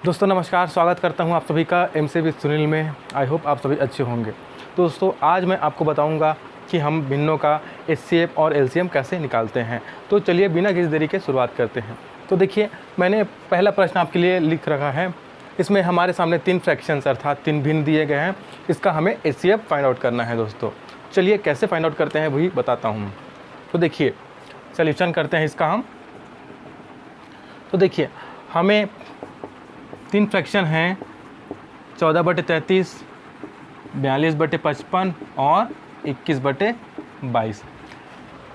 दोस्तों नमस्कार, स्वागत करता हूं आप सभी का एमसी विद सुनील में। आई होप आप सभी अच्छे होंगे। दोस्तों आज मैं आपको बताऊंगा कि हम भिन्नों का एचसीएफ और एलसीएम कैसे निकालते हैं। तो चलिए बिना किसी देरी के शुरुआत करते हैं। तो देखिए, मैंने पहला प्रश्न आपके लिए लिख रखा है। इसमें हमारे सामने 3 फ्रैक्शंस अर्थात 3 भिन्न दिए गए हैं। इसका हमें एचसीएफ फाइंड आउट करना है। दोस्तों चलिए कैसे फाइंड आउट करते हैं वही बताता हूँ। तो देखिए सॉल्यूशन करते हैं इसका हम। तो देखिए हमें 3 फ्रैक्शन हैं 14/33, 42/55 और 21/22।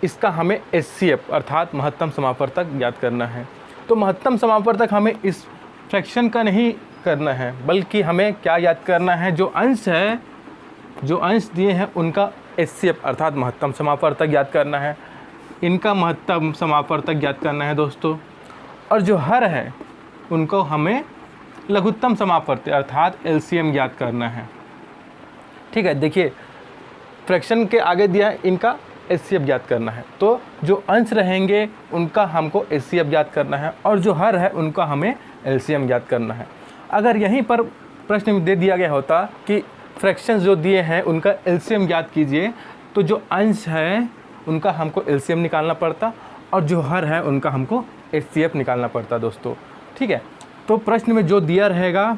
इसका हमें एचसीएफ अर्थात महत्तम समापवर्तक ज्ञात करना है। तो महत्तम समापवर्तक हमें इस फ्रैक्शन का नहीं करना है, बल्कि हमें क्या ज्ञात करना है, जो अंश दिए हैं उनका एचसीएफ अर्थात महत्तम समापवर्तक ज्ञात करना है। इनका महत्तम समापवर्तक ज्ञात करना है दोस्तों। और जो हर है उनको हमें लघुत्तम समापवर्तक अर्थात एलसीएम ज्ञात करना है। ठीक है, देखिए फ्रैक्शन के आगे दिया है इनका एचसीएफ ज्ञात करना है। तो जो अंश रहेंगे उनका हमको एचसीएफ ज्ञात करना है और जो हर है उनका हमें एलसीएम ज्ञात करना है। अगर यहीं पर प्रश्न में दे दिया गया होता कि फ्रैक्शंस जो दिए हैं उनका एलसीएम ज्ञात कीजिए, तो जो अंश है उनका हमको एलसीएम निकालना पड़ता और जो हर है उनका हमको एचसीएफ निकालना पड़ता दोस्तों। ठीक है, तो प्रश्न में जो दिया रहेगा,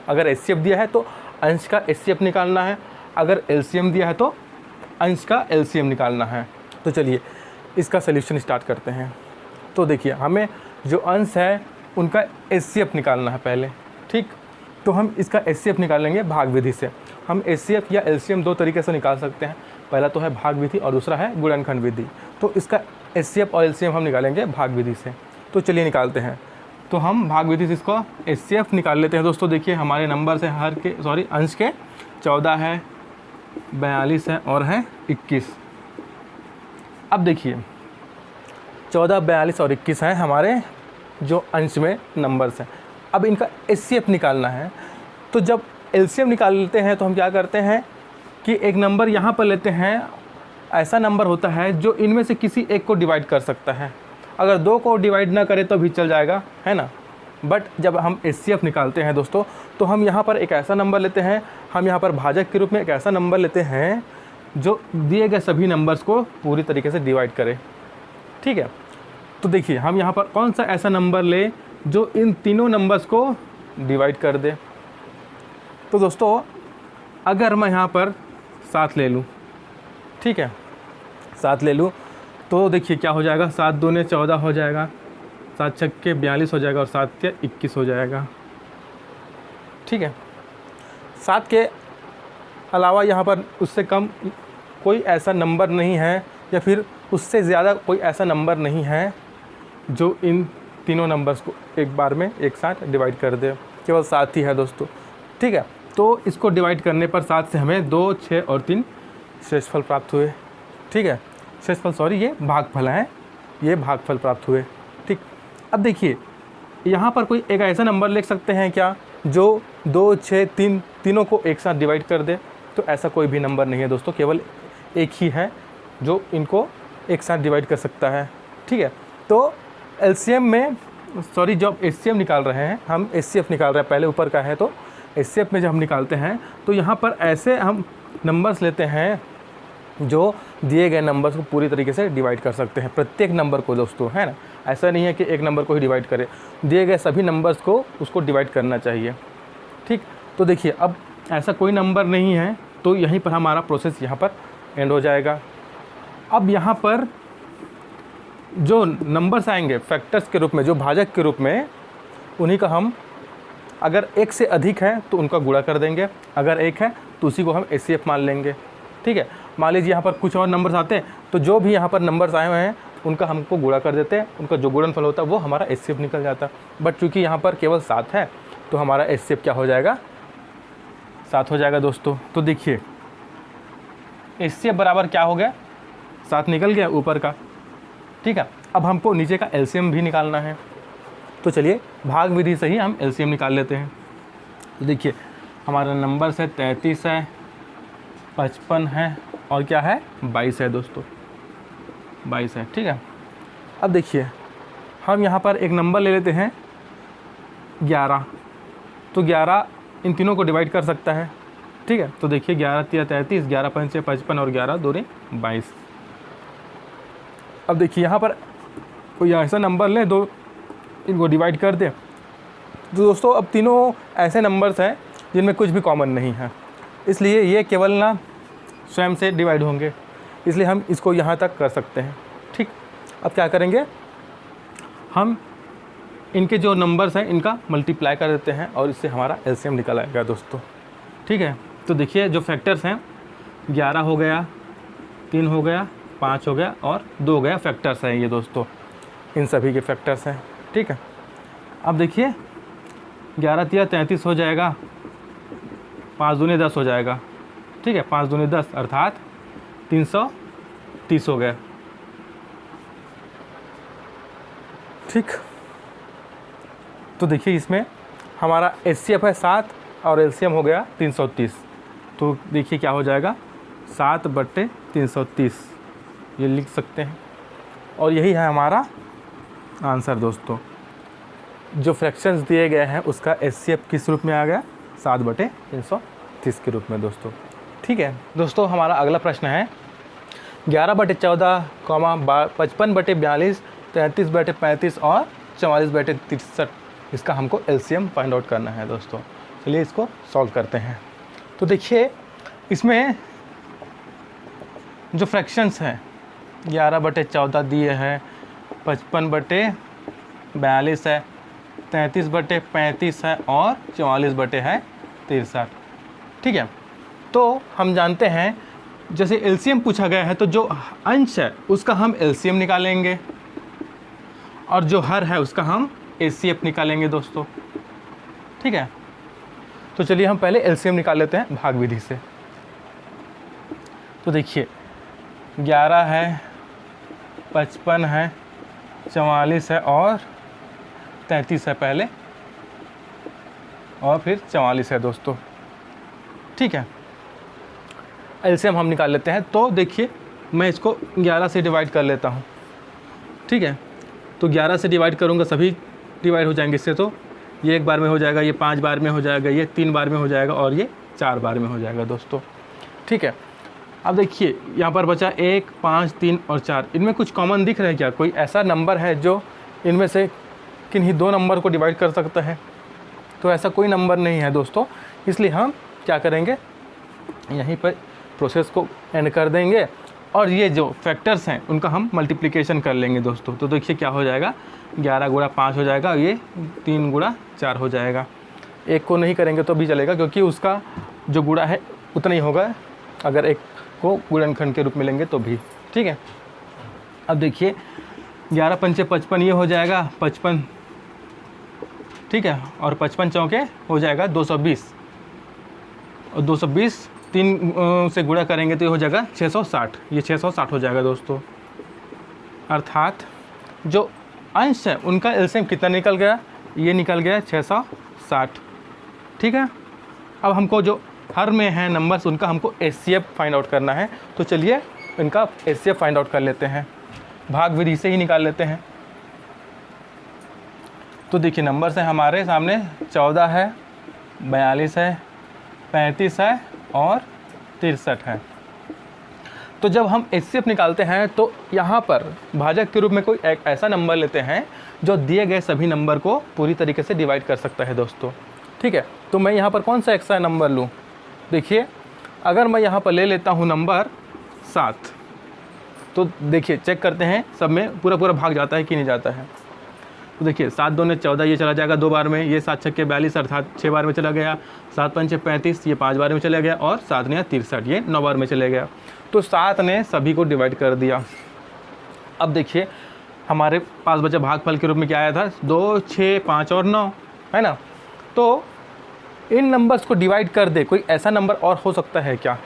अगर एचसीएफ दिया है तो अंश का एचसीएफ निकालना है, अगर एलसीएम दिया है तो अंश का एलसीएम निकालना है। तो चलिए इसका सलूशन स्टार्ट करते हैं। तो देखिए हमें जो अंश है उनका एचसीएफ निकालना है पहले। ठीक, तो हम इसका एचसीएफ निकालेंगे भाग विधि से। हम एचसीएफ या एलसीएम 2 तरीके से निकाल सकते हैं। पहला तो है भाग विधि और दूसरा है गुणनखंड विधि। तो इसका एचसीएफ और एलसीएम हम निकालेंगे भाग विधि से। तो चलिए निकालते हैं। तो हम भाग विधि से इसको एचसीएफ निकाल लेते हैं दोस्तों। देखिए हमारे नंबर से अंश के 14 है, 42 है और है 21। अब देखिए 14, 42 और 21 हैं हमारे जो अंश में नंबर्स हैं। अब इनका एचसीएफ निकालना है। तो जब एलसीएम निकाल लेते हैं तो हम क्या करते हैं कि एक नंबर यहाँ पर लेते हैं। ऐसा नंबर होता है जो इनमें से किसी एक को डिवाइड कर सकता है। अगर 2 को डिवाइड ना करे तो भी चल जाएगा, है ना। बट जब हम एचसीएफ निकालते हैं दोस्तों, तो हम यहाँ पर एक ऐसा नंबर लेते हैं, हम यहाँ पर भाजक के रूप में एक ऐसा नंबर लेते हैं जो दिए गए सभी नंबर्स को पूरी तरीके से डिवाइड करे। ठीक है, तो देखिए हम यहाँ पर कौन सा ऐसा नंबर ले जो इन तीनों नंबर्स को डिवाइड कर दे। तो दोस्तों अगर मैं यहाँ पर 7 ले लूँ, ठीक है 7 ले लूँ, तो देखिए क्या हो जाएगा, 7 दूने 14 हो जाएगा, 7 छक्के 42 हो जाएगा और 7 के 21 हो जाएगा। ठीक है, 7 के अलावा यहाँ पर उससे कम कोई ऐसा नंबर नहीं है या फिर उससे ज़्यादा कोई ऐसा नंबर नहीं है जो इन तीनों नंबर्स को एक बार में एक साथ डिवाइड कर दे। केवल 7 ही है दोस्तों। ठीक है, तो इसको डिवाइड करने पर 7 से हमें 2, 6 और 3 शेषफल प्राप्त हुए। ठीक है, शेषफल ये भागफल हैं, ये भागफल प्राप्त हुए। ठीक, अब देखिए यहाँ पर कोई एक ऐसा नंबर लिख सकते हैं क्या जो 2, 6, 3 तीनों को एक साथ डिवाइड कर दे। तो ऐसा कोई भी नंबर नहीं है दोस्तों, केवल एक ही है जो इनको एक साथ डिवाइड कर सकता है। ठीक है, तो एलसीएम में जब एचसीएफ निकाल रहे हैं, हम एचसीएफ निकाल रहे हैं, पहले ऊपर का है। तो एचसीएफ में जब हम निकालते हैं तो यहाँ पर ऐसे हम नंबर्स लेते हैं जो दिए गए नंबर्स को पूरी तरीके से डिवाइड कर सकते हैं, प्रत्येक नंबर को दोस्तों, है ना। ऐसा नहीं है कि एक नंबर को ही डिवाइड करें, दिए गए सभी नंबर्स को उसको डिवाइड करना चाहिए। ठीक, तो देखिए अब ऐसा कोई नंबर नहीं है, तो यहीं पर हमारा प्रोसेस यहाँ पर एंड हो जाएगा। अब यहाँ पर जो नंबर्स आएंगे फैक्टर्स के रूप में, जो भाजक के रूप में, उन्हीं का हम अगर 1 से अधिक है तो उनका गुणा कर देंगे, अगर 1 है तो उसी को हम एचसीएफ मान लेंगे। ठीक है, मान लीजिए यहाँ पर कुछ और नंबर्स आते हैं, तो जो भी यहाँ पर नंबर्स आए हुए हैं उनका हमको गुणा कर देते हैं, उनका जो गुणनफल होता है वो हमारा एचसीएफ निकल जाता है। बट चूँकि यहाँ पर केवल 7 है तो हमारा एचसीएफ क्या हो जाएगा, 7 हो जाएगा दोस्तों। तो देखिए एचसीएफ बराबर क्या हो गया, 7 निकल गया ऊपर का। ठीक है, अब हमको नीचे का एलसीएम भी निकालना है। तो चलिए भाग विधि से ही हम एलसीएम निकाल लेते हैं। तो देखिए हमारा नंबर से 33 है, 55 है और क्या है 22 है दोस्तों, 22 है। ठीक है, अब देखिए हम यहाँ पर एक नंबर ले लेते हैं 11। तो 11 इन तीनों को डिवाइड कर सकता है। ठीक है, तो देखिए 11 3 33, 11 5 6 55 और 11 2 22। अब देखिए यहाँ पर कोई ऐसा नंबर लें दो, इनको डिवाइड कर दे। तो दोस्तों अब तीनों ऐसे नंबर्स हैं जिनमें कुछ भी कॉमन नहीं है, इसलिए ये केवल ना स्वयं से डिवाइड होंगे, इसलिए हम इसको यहाँ तक कर सकते हैं। ठीक, अब क्या करेंगे, हम इनके जो नंबर्स हैं इनका मल्टीप्लाई कर देते हैं और इससे हमारा एलसीएम निकल आएगा दोस्तों। ठीक है, तो देखिए जो फैक्टर्स हैं 11 हो गया, 3 हो गया, 5 हो गया और 2 हो गया, फैक्टर्स हैं ये दोस्तों, इन सभी के फैक्टर्स हैं। ठीक है, अब देखिए 11 3 33 हो जाएगा, 5 दूनी 10 हो जाएगा। ठीक है, 5 दूनी 10 अर्थात 330 हो गया। ठीक, तो देखिए इसमें हमारा एचसीएफ है 7 और एलसीएम हो गया 330। तो देखिए क्या हो जाएगा, 7/330 ये लिख सकते हैं और यही है हमारा आंसर दोस्तों। जो फ्रैक्शंस दिए गए हैं उसका एचसीएफ किस रूप में आ गया, 7/330 के रूप में दोस्तों। ठीक है दोस्तों, हमारा अगला प्रश्न है 11/14, 55/42, 33/35 और 44/63। इसका हमको एलसीएम फाइंड आउट करना है दोस्तों। चलिए इसको सॉल्व करते हैं। तो देखिए इसमें जो फ्रैक्शंस हैं 11/14 दिए हैं, 55/42 है, 33/35 है और 44/63। ठीक है, तो हम जानते हैं जैसे एलसीएम पूछा गया है तो जो अंश है उसका हम एलसीएम निकालेंगे और जो हर है उसका हम एचसीएफ निकालेंगे दोस्तों। ठीक है, तो चलिए हम पहले एलसीएम निकाल लेते हैं भाग विधि से। तो देखिए 11 है, 55 है, 44 है और 33 है पहले और फिर 44 है दोस्तों। ठीक है, एलसीएम हम निकाल लेते हैं। तो देखिए मैं इसको 11 से डिवाइड कर लेता हूँ। ठीक है, तो 11 से डिवाइड करूँगा, सभी डिवाइड हो जाएंगे इससे। तो ये 1 बार में हो जाएगा, ये 5 बार में हो जाएगा, ये 3 बार में हो जाएगा और ये 4 बार में हो जाएगा दोस्तों। ठीक है, अब देखिए यहाँ पर बचा 1, 5, 3 और 4। इनमें कुछ कॉमन दिख रहा है क्या, कोई ऐसा नंबर है जो इनमें से किन्हीं 2 नंबर को डिवाइड कर सकता है? तो ऐसा कोई नंबर नहीं है दोस्तों, इसलिए हम क्या करेंगे, यहीं पर प्रोसेस को एंड कर देंगे और ये जो फैक्टर्स हैं उनका हम मल्टीप्लिकेशन कर लेंगे दोस्तों। तो देखिए क्या हो जाएगा, 11 गुणा 5 हो जाएगा, ये 3 गुणा 4 हो जाएगा। 1 को नहीं करेंगे तो भी चलेगा क्योंकि उसका जो गुणा है उतना ही होगा, अगर 1 को गुणनखंड के रूप में लेंगे तो भी। ठीक है, अब देखिए 11 पंचे 55 ये हो जाएगा 55। ठीक है, और 55 चौके हो जाएगा 220 और 220 3 से गुणा करेंगे तो ये हो जाएगा 660। ये 660 हो जाएगा दोस्तों, अर्थात जो अंश है उनका एलसीएम कितना निकल गया, ये निकल गया 660। ठीक है, अब हमको जो हर में है नंबर्स उनका हमको एचसीएफ फाइंड आउट करना है। तो चलिए इनका एचसीएफ फाइंड आउट कर लेते हैं, भाग विधि से ही निकाल लेते हैं। तो देखिए नंबर्स हैं हमारे सामने, 14 है, 42 है, 35 है और 63 है। तो जब हम एचसीएफ निकालते हैं तो यहाँ पर भाजक के रूप में कोई एक ऐसा नंबर लेते हैं जो दिए गए सभी नंबर को पूरी तरीके से डिवाइड कर सकता है दोस्तों। ठीक है, तो मैं यहाँ पर कौन सा एक्स्ट्रा नंबर लूँ, देखिए अगर मैं यहाँ पर ले लेता हूँ नंबर 7, तो देखिए चेक करते हैं सब में पूरा भाग जाता है कि नहीं जाता है। तो देखिए 7 दूने 14 ये चला जाएगा 2 बार में, ये 7 छक्के 42 अर्थात 6 बार में चला गया, 7 पंचे 35 ये 5 बार में चला गया और 7 ने 63 ये 9 बार में चले गया। तो 7 ने सभी को डिवाइड कर दिया। अब देखिए हमारे पास बचा भागफल के रूप में क्या आया था, 2, 6, 5 और 9 है ना। तो इन नंबर्स को डिवाइड कर दे कोई ऐसा नंबर और हो सकता है क्या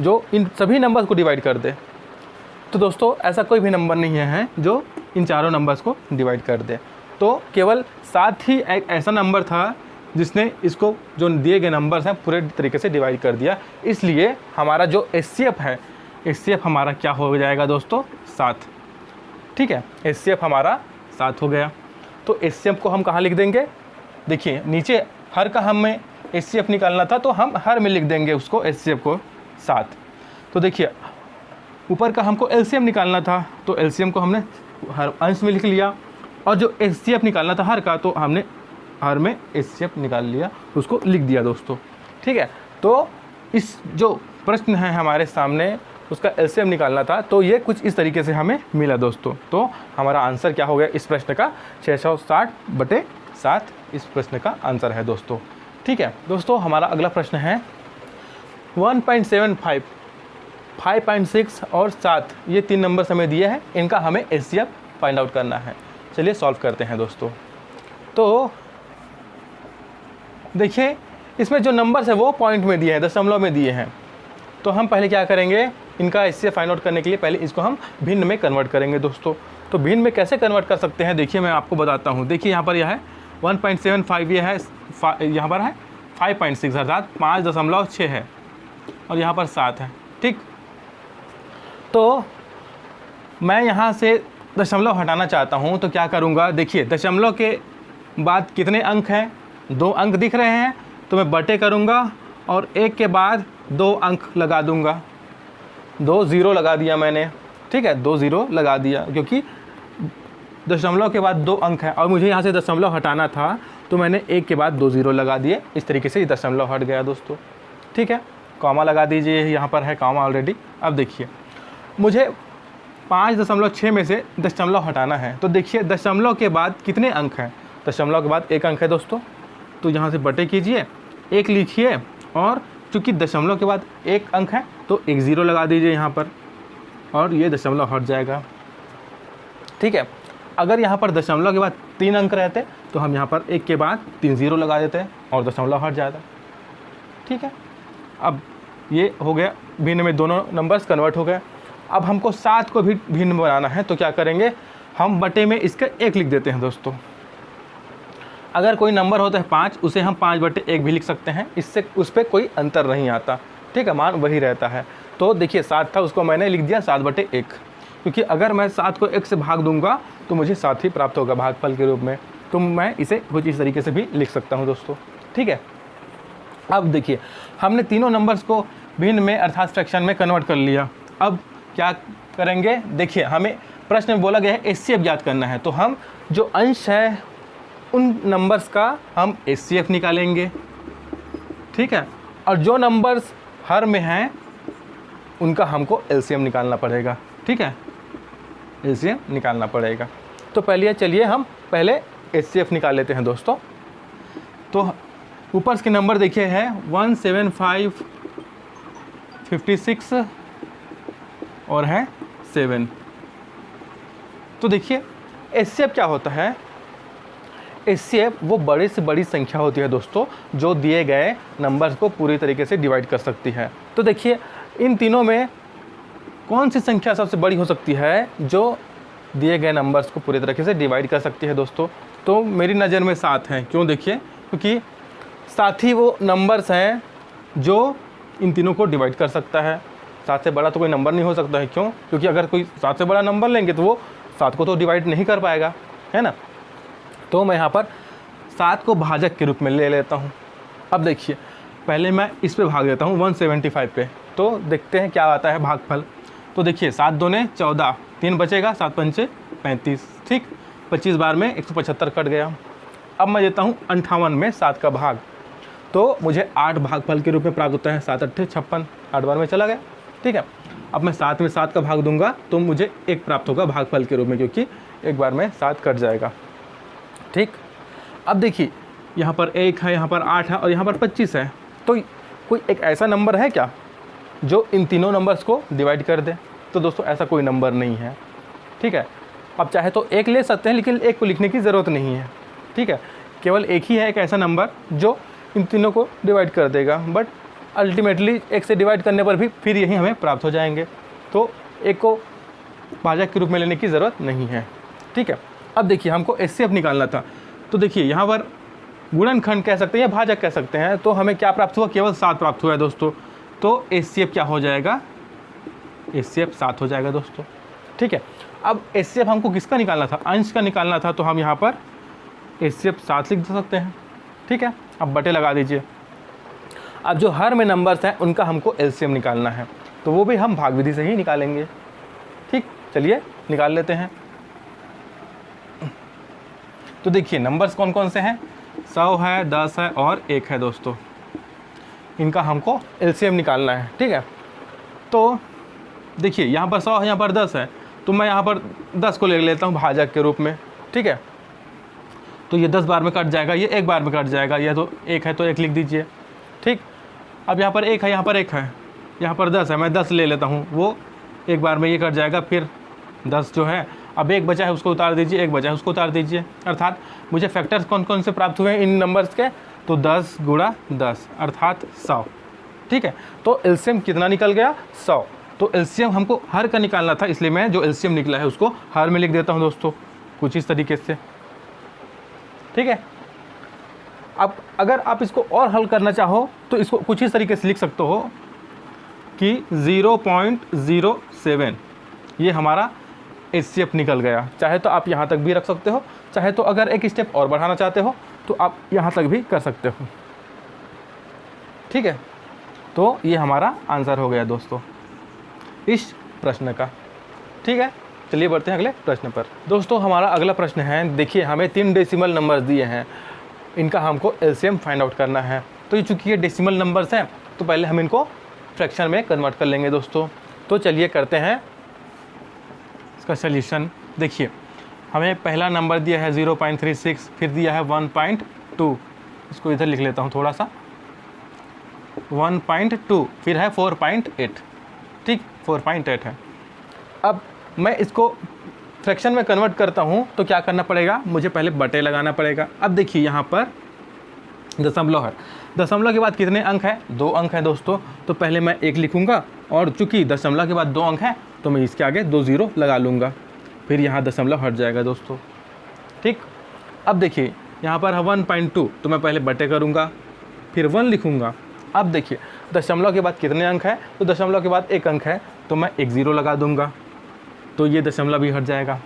जो इन सभी नंबर्स को डिवाइड कर दे? तो दोस्तों ऐसा कोई भी नंबर नहीं है जो इन चारों नंबर्स को डिवाइड कर दे। तो केवल 7 ही एक ऐसा नंबर था जिसने इसको जो दिए गए नंबर्स हैं पूरे तरीके से डिवाइड कर दिया। इसलिए हमारा जो एचसीएफ है, एचसीएफ हमारा क्या हो जाएगा दोस्तों, 7। ठीक है, एचसीएफ हमारा 7 हो गया। तो एचसीएफ को हम कहाँ लिख देंगे, देखिए नीचे हर का हमें HCF निकालना था, तो हम हर में लिख देंगे उसको HCF को 7। तो देखिए ऊपर का हमको LCM निकालना था, तो LCM को हमने हर अंश में लिख लिया, और जो HCF निकालना था हर का, तो हमने हर में HCF निकाल लिया, उसको लिख दिया दोस्तों। ठीक है, तो इस जो प्रश्न है हमारे सामने उसका LCM निकालना था, तो ये कुछ इस तरीके से हमें मिला दोस्तों। तो हमारा आंसर क्या हो गया इस प्रश्न का, 660/7 इस प्रश्न का आंसर है दोस्तों। ठीक है दोस्तों, हमारा अगला प्रश्न है 1.75, 5.6 और 7, ये 3 नंबर हमें दिए हैं, इनका हमें HCF फाइंड आउट करना है। चलिए सॉल्व करते हैं दोस्तों। तो देखिए इसमें जो नंबर्स है वो पॉइंट में दिए हैं, दशमलव में दिए हैं। तो हम पहले क्या करेंगे, इनका HCF फाइंड आउट करने के लिए पहले इसको हम भिन्न में कन्वर्ट करेंगे दोस्तों। तो भिन्न में कैसे कन्वर्ट कर सकते हैं, देखिए मैं आपको बताता हूँ। देखिए यहाँ पर यह है 1.75, ये है यहाँ पर है 5.6 अर्थात 5.6 है, और यहाँ पर 7 है। ठीक, तो मैं यहाँ से दशमलव हटाना चाहता हूँ, तो क्या करूँगा, देखिए दशमलव के बाद कितने अंक हैं, 2 अंक दिख रहे हैं, तो मैं बटे करूँगा और 1 के बाद 2 अंक लगा दूँगा। 2 0 लगा दिया मैंने। ठीक है, 2 0 लगा दिया, क्योंकि दशमलव के बाद 2 अंक हैं और मुझे यहाँ से दशमलव हटाना था, तो मैंने 1 के बाद 2 0 लगा दिए। इस तरीके से ये दशमलव हट गया दोस्तों। ठीक है, कॉमा लगा दीजिए, यहाँ पर है कॉमा ऑलरेडी। अब देखिए मुझे 5.6 में से दशमलव हटाना है, तो देखिए दशमलव के बाद कितने अंक हैं, दशमलव के बाद 1 अंक है दोस्तों। तो यहाँ से बटे कीजिए, 1 लिखिए, और चूँकि दशमलव के बाद 1 अंक है तो 1 0 लगा दीजिए यहाँ पर, और ये दशमलव हट जाएगा। ठीक है, अगर यहाँ पर दशमलव के बाद 3 अंक रहते तो हम यहाँ पर 1 के बाद 3 0 लगा देते और दशमलव हट जाता। ठीक है, अब ये हो गया, भिन्न में दोनों नंबर्स कन्वर्ट हो गए। अब हमको 7 को भी भिन्न बनाना है, तो क्या करेंगे, हम बटे में इसका 1 लिख देते हैं दोस्तों। अगर कोई नंबर होता है 5, उसे हम 5/1 भी लिख सकते हैं, इससे उस पर कोई अंतर नहीं आता। ठीक है, मान वही रहता है। तो देखिए 7 था, उसको मैंने लिख दिया 7/1, क्योंकि अगर मैं 7 को 1 से भाग दूंगा तो मुझे 7 ही प्राप्त होगा भागफल के रूप में। तो मैं इसे कुछ इस तरीके से भी लिख सकता हूँ दोस्तों। ठीक है, अब देखिए हमने तीनों नंबर्स को भिन्न में अर्थात फ्रैक्शन में कन्वर्ट कर लिया। अब क्या करेंगे, देखिए हमें प्रश्न में बोला गया है HCF ज्ञात करना है, तो हम जो अंश है उन नंबर्स का हम HCF निकालेंगे। ठीक है, और जो नंबर्स हर में हैं उनका हमको LCM निकालना पड़ेगा। ठीक है, LCM निकालना पड़ेगा। तो पहले चलिए हम पहले HCF निकाल लेते हैं दोस्तों। तो ऊपर के नंबर देखिए है 175, 56 और है 7। तो देखिए HCF क्या होता है, HCF वो बड़े से बड़ी संख्या होती है दोस्तों, जो दिए गए नंबर्स को पूरी तरीके से डिवाइड कर सकती है। तो देखिए इन तीनों में कौन सी संख्या सबसे बड़ी हो सकती है जो दिए गए नंबर्स को पूरी तरीके से डिवाइड कर सकती है दोस्तों। तो मेरी नज़र में 7 हैं। क्यों, देखिए क्योंकि 7 ही वो नंबर्स हैं जो इन तीनों को डिवाइड कर सकता है। 7 से बड़ा तो कोई नंबर नहीं हो सकता है। क्यों, क्योंकि अगर कोई 7 से बड़ा नंबर लेंगे तो वो 7 को तो डिवाइड नहीं कर पाएगा, है ना। तो मैं यहाँ पर 7 को भाजक के रूप में ले लेता हूँ। अब देखिए पहले मैं इस पे भाग देता हूँ 175 पे, तो देखते हैं क्या आता है भागफल। तो देखिए 7 दूने 14, 3 बचेगा, 7 पंचे 35। ठीक, 25 बार में 175 कट गया। अब मैं देता हूँ 58 में 7 का भाग, तो मुझे 8 भागफल के रूप में प्राप्त होता है। 7 8 56, 8 बार में चला गया। ठीक है, अब मैं 7 में 7 का भाग दूंगा तो मुझे 1 प्राप्त होगा भागफल के रूप में, क्योंकि 1 बार में 7 कट जाएगा। ठीक, अब देखिए यहाँ पर 1 है, यहाँ पर 8 है और यहाँ पर 25 है। तो कोई एक ऐसा नंबर है क्या जो इन तीनों नंबर्स को डिवाइड कर दे? तो दोस्तों ऐसा कोई नंबर नहीं है। ठीक है, अब चाहे तो 1 ले सकते हैं, लेकिन 1 को लिखने की ज़रूरत नहीं है। ठीक है, केवल 1 ही है एक ऐसा नंबर जो इन तीनों को डिवाइड कर देगा, बट अल्टीमेटली 1 से डिवाइड करने पर भी फिर यही हमें प्राप्त हो जाएंगे। तो 1 को भाजक के रूप में लेने की ज़रूरत नहीं है। ठीक है, अब देखिए हमको HCF निकालना था। तो देखिए यहाँ पर गुणनखंड कह सकते हैं या भाजक कह सकते हैं। तो हमें क्या प्राप्त हुआ, केवल 7 प्राप्त हुआ है दोस्तों। तो HCF क्या हो जाएगा, HCF 7 हो जाएगा दोस्तों। ठीक है, अब HCF हमको किसका निकालना था, अंश का निकालना था। तो हम यहाँ पर HCF 7 लिख सकते हैं। ठीक है, अब बटे लगा दीजिए। अब जो हर में नंबर्स हैं उनका हमको एलसीएम निकालना है, तो वो भी हम भाग विधि से ही निकालेंगे। ठीक, चलिए निकाल लेते हैं। तो देखिए नंबर्स कौन कौन से हैं, 100 है, 10 है और 1 है दोस्तों, इनका हमको एलसीएम निकालना है। ठीक है, तो देखिए यहाँ पर 100 है, यहाँ पर 10 है, तो मैं यहाँ पर 10 को ले लेता हूँ भाजक के रूप में। ठीक है, तो ये 10 बार में कट जाएगा, ये 1 बार में कट जाएगा, यह तो 1 है तो 1 लिख दीजिए। ठीक, अब यहाँ पर 1 है, यहाँ पर 1 है, यहाँ पर 10 है, मैं 10 ले लेता हूँ, वो 1 बार में ये कट जाएगा, फिर 10 जो है, अब 1 बचा है उसको उतार दीजिए, 1 बचा है उसको उतार दीजिए। अर्थात मुझे फैक्टर्स कौन कौन से प्राप्त हुए हैं इन नंबर्स के, तो 10 गुणा 10 अर्थात 100। ठीक है, तो एलसीएम कितना निकल गया, 100। तो एलसीएम हमको हर का निकालना था, इसलिए मैं जो एलसीएम निकला है उसको हर में लिख देता हूँ दोस्तों, कुछ इस तरीके से। ठीक है, अब अगर आप इसको और हल करना चाहो तो इसको कुछ इस तरीके से लिख सकते हो कि 0.07 ये हमारा एचसीएफ निकल गया। चाहे तो आप यहाँ तक भी रख सकते हो, चाहे तो अगर एक स्टेप और बढ़ाना चाहते हो तो आप यहाँ तक भी कर सकते हो। ठीक है, तो ये हमारा आंसर हो गया दोस्तों इस प्रश्न का। ठीक है, चलिए बढ़ते हैं अगले प्रश्न पर। दोस्तों हमारा अगला प्रश्न है, देखिए हमें 3 डेसिमल नंबर्स दिए हैं, इनका हमको एलसीएम फाइंड आउट करना है। तो ये चूँकि ये डेसिमल नंबर्स हैं तो पहले हम इनको फ्रैक्शन में कन्वर्ट कर लेंगे दोस्तों। तो चलिए करते हैं इसका सल्यूशन। देखिए हमें पहला नंबर दिया है 0.36, फिर दिया है 1.2, इसको इधर लिख लेता हूँ थोड़ा सा, 1.2, फिर है 4.8। ठीक, 4.8 है। अब मैं इसको फ्रैक्शन में कन्वर्ट करता हूँ तो क्या करना पड़ेगा, मुझे पहले बटे लगाना पड़ेगा। अब देखिए यहाँ पर दशमलव है, दशमलव के बाद कितने अंक है, 2 अंक है दोस्तों, तो पहले मैं 1 लिखूँगा, और चूँकि दशमलव के बाद 2 अंक है तो मैं इसके आगे 2 0 लगा लूँगा, फिर यहाँ दशमलव हट जाएगा दोस्तों। ठीक, अब देखिए यहाँ पर है 1.2, तो मैं पहले बटे करूँगा, फिर 1 लिखूँगा। अब देखिए दशमलव के बाद कितने अंक है, तो दशमलव के बाद 1 अंक है, तो मैं 1 0 लगा दूँगा, तो ये दशमलव भी हट जाएगा।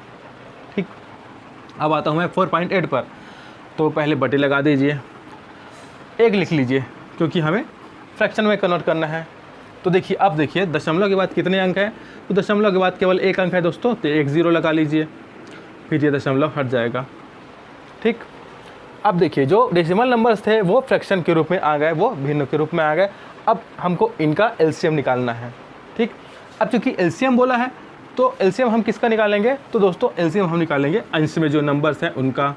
ठीक, अब आता हूँ मैं 4.8 पर, तो पहले बटे लगा दीजिए, 1 लिख लीजिए क्योंकि हमें फ्रैक्शन में कन्वर्ट करना है। तो देखिए अब देखिए दशमलव के बाद कितने अंक हैं, तो दशमलव के बाद केवल 1 अंक है दोस्तों, तो 1 0 लगा लीजिए, फिर ये दशमलव हट जाएगा। ठीक, अब देखिए जो डेसिमल नंबर्स थे वो फ्रैक्शन के रूप में आ गए, वो भिन्न के रूप में आ गए। अब हमको इनका एलसीएम निकालना है। ठीक, अब चूँकि एलसीएम बोला है तो एलसीएम हम किसका निकालेंगे, तो दोस्तों एलसीएम हम निकालेंगे अंश में जो नंबर्स हैं उनका,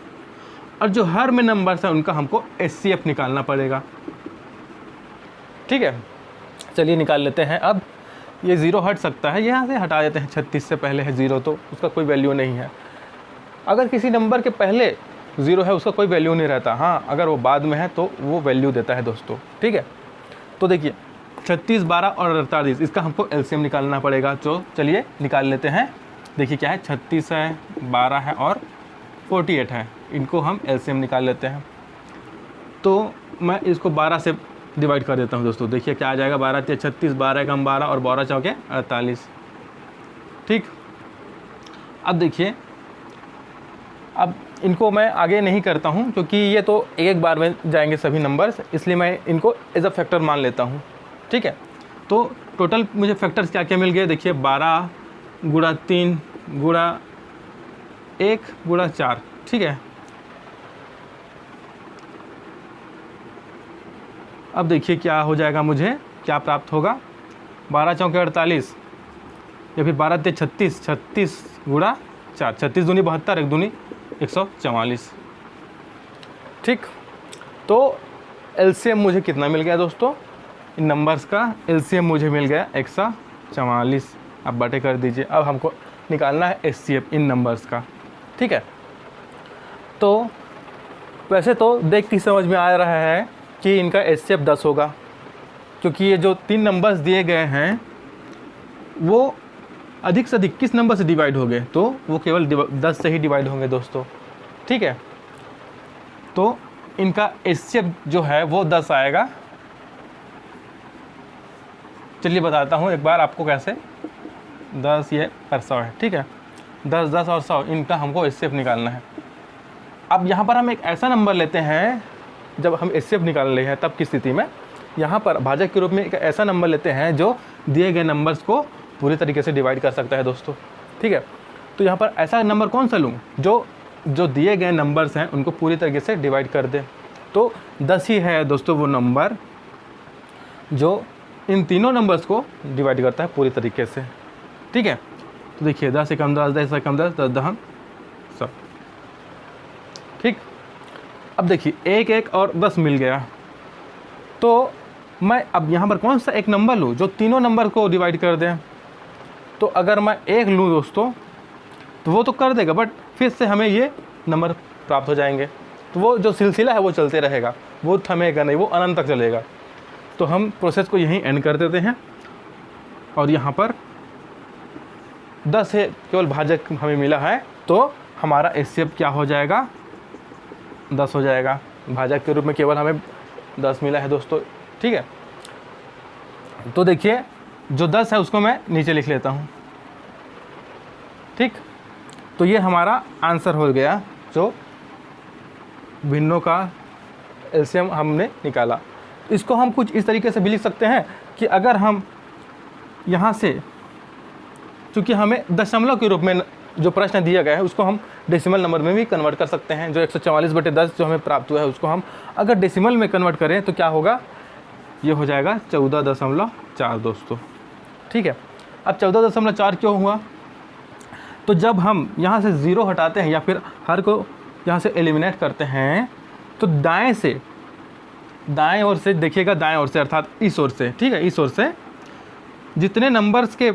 और जो हर में नंबर्स हैं उनका हमको एचसीएफ निकालना पड़ेगा। ठीक है, चलिए निकाल लेते हैं। अब ये 0 हट सकता है, यहाँ से हटा देते हैं, 36 से पहले है 0 तो उसका कोई वैल्यू नहीं है। अगर किसी नंबर के पहले 0 है उसका कोई वैल्यू नहीं रहता, हाँ अगर वो बाद में है तो वो वैल्यू देता है दोस्तों। ठीक है, तो देखिए 36, 12 और 48 इसका हमको एलसीएम निकालना पड़ेगा, तो चलिए निकाल लेते हैं। देखिए क्या है, 36 है, 12 है और 48 है, इनको हम एलसीएम निकाल लेते हैं। तो मैं इसको 12 से डिवाइड कर देता हूँ दोस्तों। देखिए क्या आ जाएगा, 12 × 36, 12 × 12 और 12 × 4 = 48। ठीक, अब देखिए अब इनको मैं आगे नहीं करता हूँ क्योंकि ये तो एक बार में जाएंगे सभी नंबर्स, इसलिए मैं इनको एज अ फैक्टर मान लेता हूँ। ठीक है, तो टोटल मुझे फैक्टर्स क्या क्या मिल गए, देखिए 12 गुणा 3 गुणा 1 गुणा 4। ठीक है, अब देखिए क्या हो जाएगा, मुझे क्या प्राप्त होगा, 12 × 4 = 48 या फिर 12 × 36, 36 गुणा 4, 36 दूनी 72, 1 दूनी 144। ठीक, तो एलसीएम मुझे कितना मिल गया दोस्तों, इन नंबर्स का एलसीएम मुझे मिल गया 144। अब बटे कर दीजिए। अब हमको निकालना है एचसीएफ इन नंबर्स का। ठीक है, तो वैसे तो देख के समझ में आ रहा है कि इनका एचसीएफ 10 होगा, क्योंकि ये जो 3 नंबर्स दिए गए हैं वो अधिक से अधिक किस नंबर से डिवाइड हो गए, तो वो केवल 10 से ही डिवाइड होंगे दोस्तों। ठीक है, तो इनका एचसीएफ जो है वो 10 आएगा। चलिए बताता हूँ एक बार आपको कैसे, 10 ये पर 100 है। ठीक है, 10, 10 और 100 इनका हमको एचसीएफ निकालना है। अब यहाँ पर हम एक ऐसा नंबर लेते हैं जब हम HCF निकाल रहे हैं तब की स्थिति में यहाँ पर भाजक के रूप में एक ऐसा नंबर लेते हैं जो दिए गए नंबर्स को पूरी तरीके से डिवाइड कर सकता है दोस्तों। ठीक है, तो यहाँ पर ऐसा नंबर कौन सा लूँ जो दिए गए नंबर्स हैं उनको पूरी तरीके से डिवाइड कर दे। तो 10 ही है दोस्तों वो नंबर जो इन तीनों नंबर्स को डिवाइड करता है पूरी तरीके से। ठीक है, तो देखिए 10 से कम 10, 10 से कम 10, 10 दहम सब। ठीक, अब देखिए 1 1 और 10 मिल गया, तो मैं अब यहाँ पर कौन सा एक नंबर लूँ जो तीनों नंबर को डिवाइड कर दें। तो अगर मैं 1 लूँ दोस्तों तो वो तो कर देगा, बट फिर से हमें ये नंबर प्राप्त हो जाएंगे। तो वो जो सिलसिला है वो चलते रहेगा, वो थमेगा नहीं, वो अनंत तक चलेगा। तो हम प्रोसेस को यहीं एंड कर देते हैं और यहाँ पर 10 है केवल भाजक हमें मिला है, तो हमारा HCF क्या हो जाएगा, 10 हो जाएगा। भाजक के रूप में केवल हमें 10 मिला है दोस्तों। ठीक है, तो देखिए जो 10 है उसको मैं नीचे लिख लेता हूँ। ठीक, तो ये हमारा आंसर हो गया जो भिन्नों का LCM हमने निकाला। इसको हम कुछ इस तरीके से भी लिख सकते हैं कि अगर हम यहाँ से, चूँकि हमें दशमलव के रूप में जो प्रश्न दिया गया है उसको हम डेसिमल नंबर में भी कन्वर्ट कर सकते हैं। जो 144/10 जो हमें प्राप्त हुआ है उसको हम अगर डेसिमल में कन्वर्ट करें तो क्या होगा, ये हो जाएगा 14.4 दोस्तों। ठीक है, अब 14.4 क्यों हुआ, तो जब हम यहाँ से 0 हटाते हैं या फिर हर को यहाँ से एलिमिनेट करते हैं तो दाएं ओर से देखिएगा, दाएं ओर से अर्थात इस ओर से। ठीक है, इस ओर से जितने नंबर्स के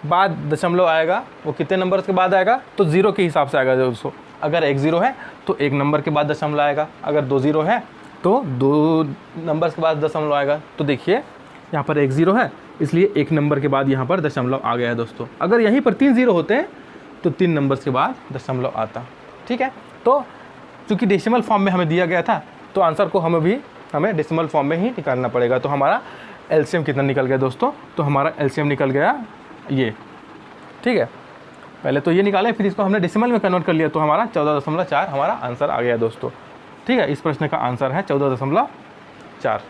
बाद दशमलव आएगा वो कितने नंबर्स के बाद आएगा, तो 0 के हिसाब से आएगा दोस्तों। अगर 1 0 है तो 1 नंबर के बाद दशमलव आएगा, अगर 2 0 है तो 2 नंबर्स के बाद दशमलव आएगा। तो देखिए यहाँ पर 1 0 है इसलिए 1 नंबर के बाद यहाँ पर दशमलव आ गया है दोस्तों। अगर यहीं पर 3 0 होते हैं तो 3 नंबर्स के बाद दशमलव आता। ठीक है, तो चूँकि डेसिमल फॉर्म में हमें दिया गया था तो आंसर को हमें डेसिमल फॉर्म में ही निकालना पड़ेगा। तो हमारा LCM कितना निकल गया दोस्तों, तो हमारा LCM निकल गया ये। ठीक है, पहले तो ये निकाले फिर इसको हमने डेसिमल में कन्वर्ट कर लिया, तो हमारा 14.4 हमारा आंसर आ गया दोस्तों। ठीक है, इस प्रश्न का आंसर है 14.4।